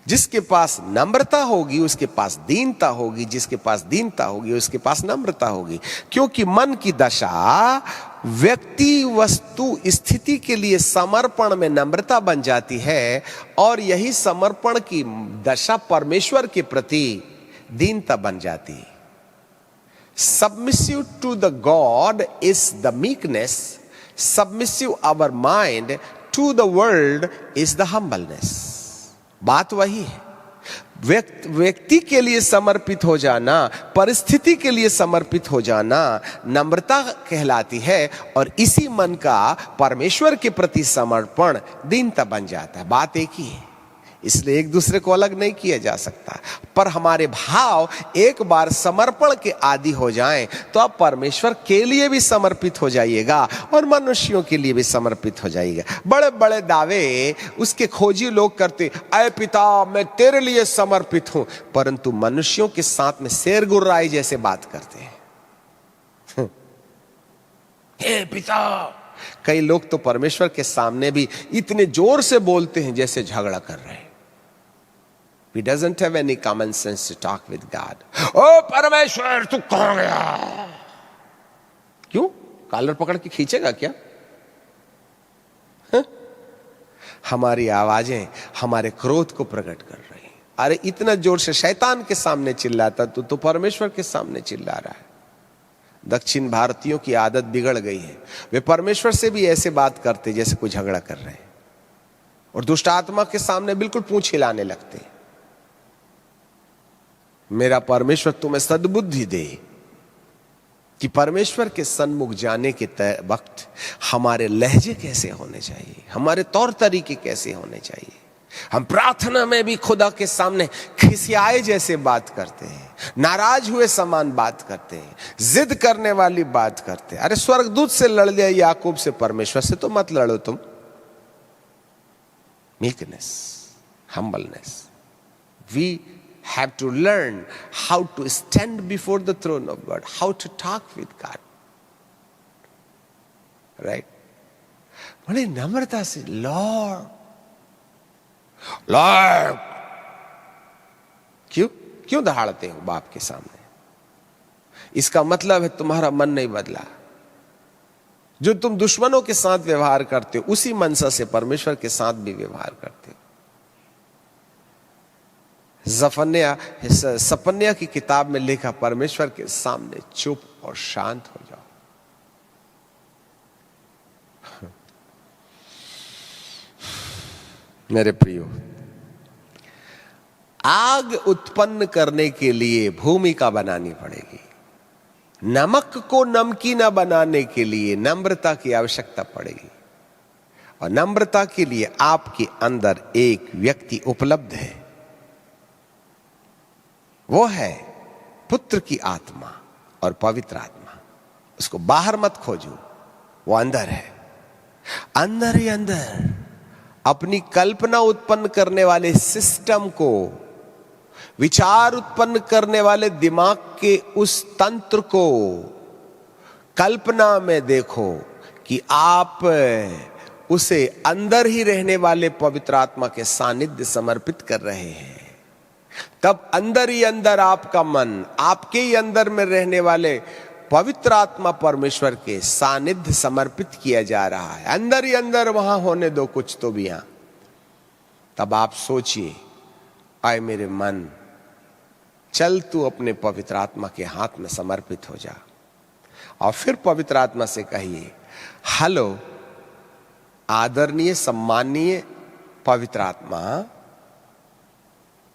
जिसके पास नम्रता होगी उसके पास दीनता होगी, जिसके पास दीनता होगी उसके पास नम्रता होगी। क्योंकि मन की दशा व्यक्ति वस्तु स्थिति के लिए समर्पण में नम्रता बन जाती है, और यही समर्पण की दशा परमेश्वर के प्रति दीनता बन जाती है। Submissive to the God is the meekness. Submissive our mind to the world is the humbleness. बात वही है। व्यक्ति के लिए समर्पित हो जाना, परिस्थिति के लिए समर्पित हो जाना नम्रता कहलाती है, और इसी मन का परमेश्वर के प्रति समर्पण दीनता बन जाता है। बात एक ही है, इसलिए एक दूसरे को अलग नहीं किया जा सकता। पर हमारे भाव एक बार समर्पण के आदि हो जाएं तो आप परमेश्वर के लिए भी समर्पित हो जाइएगा और मनुष्यों के लिए भी समर्पित हो जाइएगा। बड़े बड़े दावे उसके खोजी लोग करते, ऐ पिता मैं तेरे लिए समर्पित हूं, परंतु मनुष्यों के साथ में शेर गुर्राई जैसे बात करते हैं। हे पिता। कई लोग तो परमेश्वर के सामने भी इतने जोर से बोलते हैं जैसे झगड़ा कर रहे हैं। He doesn't have any common sense to talk with God. ओ परमेश्वर तू कहां गया? क्यों? कॉलर पकड़ के खींचेगा क्या? हमारी आवाजें हमारे क्रोध को प्रकट कर रही हैं। अरे इतना जोर से शैतान के सामने चिल्लाता तो परमेश्वर के सामने चिल्ला रहा है। दक्षिण भारतीयों की आदत बिगड़ गई है, वे परमेश्वर से भी ऐसे बात करते जैसे कोई झगड़ा कर रहे हैं, और दुष्ट आत्मा के सामने बिल्कुल पूंछ हिलाने लगते हैं। मेरा परमेश्वर तुम्हें सद्बुद्धि दे कि परमेश्वर के सन्मुख जाने के वक्त हमारे लहजे कैसे होने चाहिए, हमारे तौर तरीके कैसे होने चाहिए। हम प्रार्थना में भी खुदा के सामने खिसियाए जैसे बात करते हैं, नाराज हुए समान बात करते हैं, जिद करने वाली बात करते हैं। अरे स्वर्गदूत से लड़ लिया याकूब से, परमेश्वर से तो मत लड़ो तुम। Meekness, humbleness. We have to learn how to stand before the throne of God, how to talk with God, right? बड़ी नम्रता से लॉर्ड लॉर्ड क्यों दहाड़ते हो बाप के सामने? इसका मतलब है तुम्हारा मन नहीं बदला। जो तुम दुश्मनों के साथ व्यवहार करते हो उसी मनसा से परमेश्वर के साथ भी व्यवहार करते हो। सपन्या की किताब में लिखा, परमेश्वर के सामने चुप और शांत हो जाओ। मेरे प्रियो, आग उत्पन्न करने के लिए भूमिका बनानी पड़ेगी। नमक को नमकीना बनाने के लिए नम्रता की आवश्यकता पड़ेगी, और नम्रता के लिए आपके अंदर एक व्यक्ति उपलब्ध है, वो है पुत्र की आत्मा और पवित्र आत्मा। उसको बाहर मत खोजो, वो अंदर है। अंदर ही अंदर अपनी कल्पना उत्पन्न करने वाले सिस्टम को, विचार उत्पन्न करने वाले दिमाग के उस तंत्र को कल्पना में देखो कि आप उसे अंदर ही रहने वाले पवित्र आत्मा के सानिध्य समर्पित कर रहे हैं। तब अंदर ही अंदर आपका मन, आपके ही अंदर में रहने वाले पवित्र आत्मा परमेश्वर के सानिध्य समर्पित किया जा रहा है। अंदर ही अंदर वहां होने दो कुछ तो भी यहां। तब आप सोचिए, आए मेरे मन, चल तू अपने पवित्र आत्मा के हाथ में समर्पित हो जा। और फिर पवित्र आत्मा से कहिए, हेलो आदरणीय सम्माननीय पवित्र आत्मा,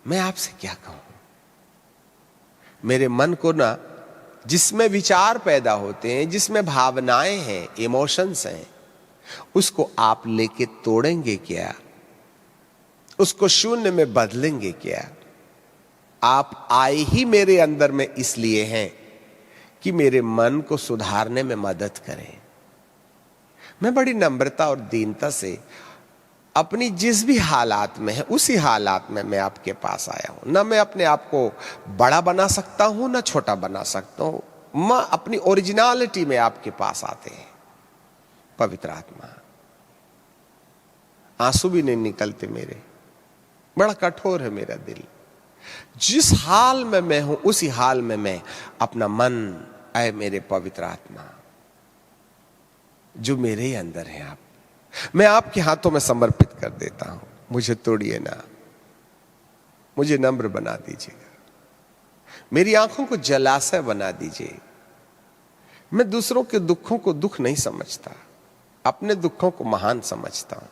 मैं आपसे क्या कहूं? मेरे मन को ना, जिसमें विचार पैदा होते हैं, जिसमें भावनाएं हैं, इमोशंस हैं, उसको आप लेके तोड़ेंगे क्या? उसको शून्य में बदलेंगे क्या? आप आए ही मेरे अंदर में इसलिए हैं कि मेरे मन को सुधारने में मदद करें। मैं बड़ी नम्रता और दीनता से अपनी जिस भी हालात में है उसी हालात में मैं आपके पास आया हूं। ना मैं अपने आप को बड़ा बना सकता हूं, ना छोटा बना सकता हूं। मैं अपनी ओरिजिनलिटी में आपके पास आते हैं। पवित्र आत्मा, आंसू भी नहीं निकलते मेरे, बड़ा कठोर है मेरा दिल। जिस हाल में मैं हूं उसी हाल में मैं अपना मन, ऐ मेरे पवित्र आत्मा जो मेरे ही अंदर है, आप, मैं आपके हाथों में समर्पित कर देता हूं। मुझे तोड़िए ना, मुझे नम्र बना दीजिएगा, मेरी आंखों को जलाशय बना दीजिए। मैं दूसरों के दुखों को दुख नहीं समझता, अपने दुखों को महान समझता हूं।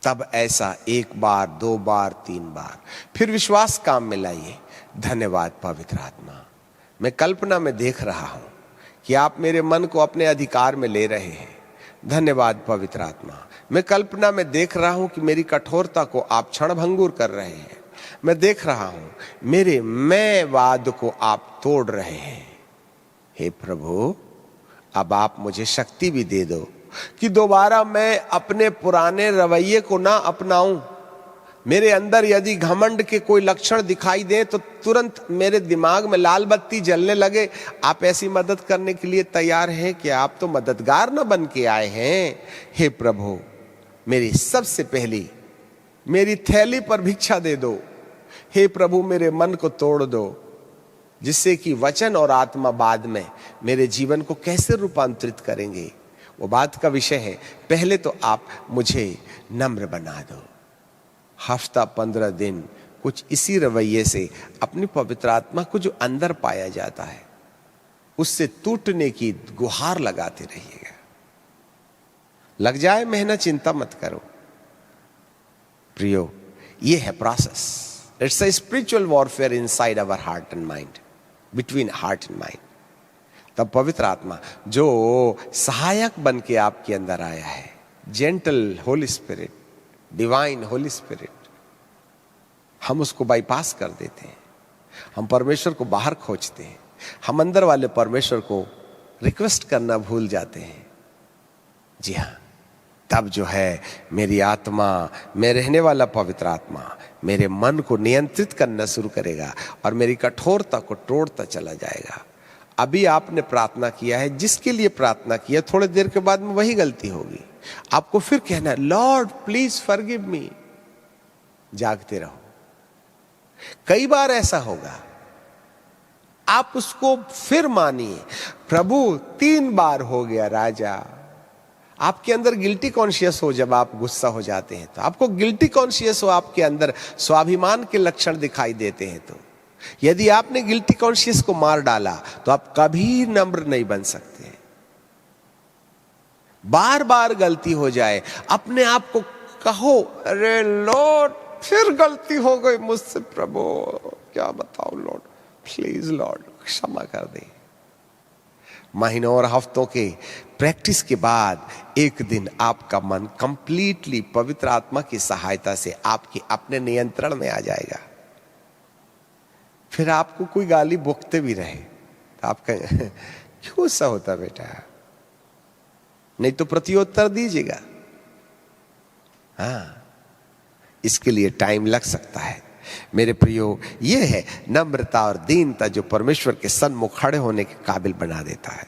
तब ऐसा एक बार, दो बार, तीन बार, फिर विश्वास काम में लाइए। धन्यवाद पवित्र आत्मा, मैं कल्पना में देख रहा हूं कि आप मेरे मन को अपने अधिकार में ले रहे हैं। धन्यवाद पवित्र आत्मा, मैं कल्पना में देख रहा हूं कि मेरी कठोरता को आप क्षणभंगुर कर रहे हैं। मैं देख रहा हूं मेरे मैं वाद को आप तोड़ रहे हैं। हे प्रभु, अब आप मुझे शक्ति भी दे दो कि दोबारा मैं अपने पुराने रवैये को ना अपनाऊं। मेरे अंदर यदि घमंड के कोई लक्षण दिखाई दे तो तुरंत मेरे दिमाग में लाल बत्ती जलने लगे। आप ऐसी मदद करने के लिए तैयार हैं कि आप तो मददगार न बन के आए हैं। हे प्रभु, मेरी सबसे पहली मेरी थैली पर भिक्षा दे दो। हे प्रभु, मेरे मन को तोड़ दो, जिससे कि वचन और आत्मा बाद में मेरे जीवन को कैसे रूपांतरित करेंगे वो बात का विषय है। पहले तो आप मुझे नम्र बना दो। हफ्ता 15 दिन कुछ इसी रवैये से अपनी पवित्र आत्मा को जो अंदर पाया जाता है उससे टूटने की गुहार लगाते रहिएगा। लग जाए मेहनत, चिंता मत करो प्रियो, ये है process. It's a spiritual warfare inside our heart and mind, between heart and mind. तब पवित्र आत्मा जो सहायक बन के आपके अंदर आया है, gentle Holi spirit, divine Holi spirit, हम उसको बाईपास कर देते हैं। हम परमेश्वर को बाहर खोजते हैं, हम अंदर वाले परमेश्वर को रिक्वेस्ट करना भूल जाते हैं। जी हाँ, तब जो है मेरी आत्मा में रहने वाला पवित्र आत्मा मेरे मन को नियंत्रित करना शुरू करेगा और मेरी कठोरता को तोड़ता चला जाएगा। अभी आपने प्रार्थना किया है, जिसके लिए प्रार्थना किया, थोड़ी देर के बाद में वही गलती होगी। आपको फिर कहना है, लॉर्ड प्लीज फॉरगिव मी। जागते रहो, कई बार ऐसा होगा, आप उसको फिर मानिए। प्रभु 3 बार हो गया राजा। आपके अंदर गिल्टी कॉन्शियस हो, जब आप गुस्सा हो जाते हैं तो आपको गिल्टी कॉन्शियस हो, आपके अंदर स्वाभिमान के लक्षण दिखाई देते हैं, तो यदि आपने गिल्टी कॉन्शियस को मार डाला तो आप कभी नम्र नहीं बन सकते। बार बार गलती हो जाए, अपने आप को कहो, अरे लॉर्ड फिर गलती हो गई मुझसे, प्रभु क्या बताऊं लॉर्ड, प्लीज लॉर्ड क्षमा कर दे। महीनों और हफ्तों के प्रैक्टिस के बाद एक दिन आपका मन कंप्लीटली पवित्र आत्मा की सहायता से आपके अपने नियंत्रण में आ जाएगा। फिर आपको कोई गाली बकते भी रहे तो आप कहें, क्यों सा होता बेटा, नहीं तो प्रत्युत्तर दीजिएगा। हाँ, इसके लिए टाइम लग सकता है मेरे प्रियो। यह है नम्रता और दीनता जो परमेश्वर के सन्मुख खड़े होने के काबिल बना देता है।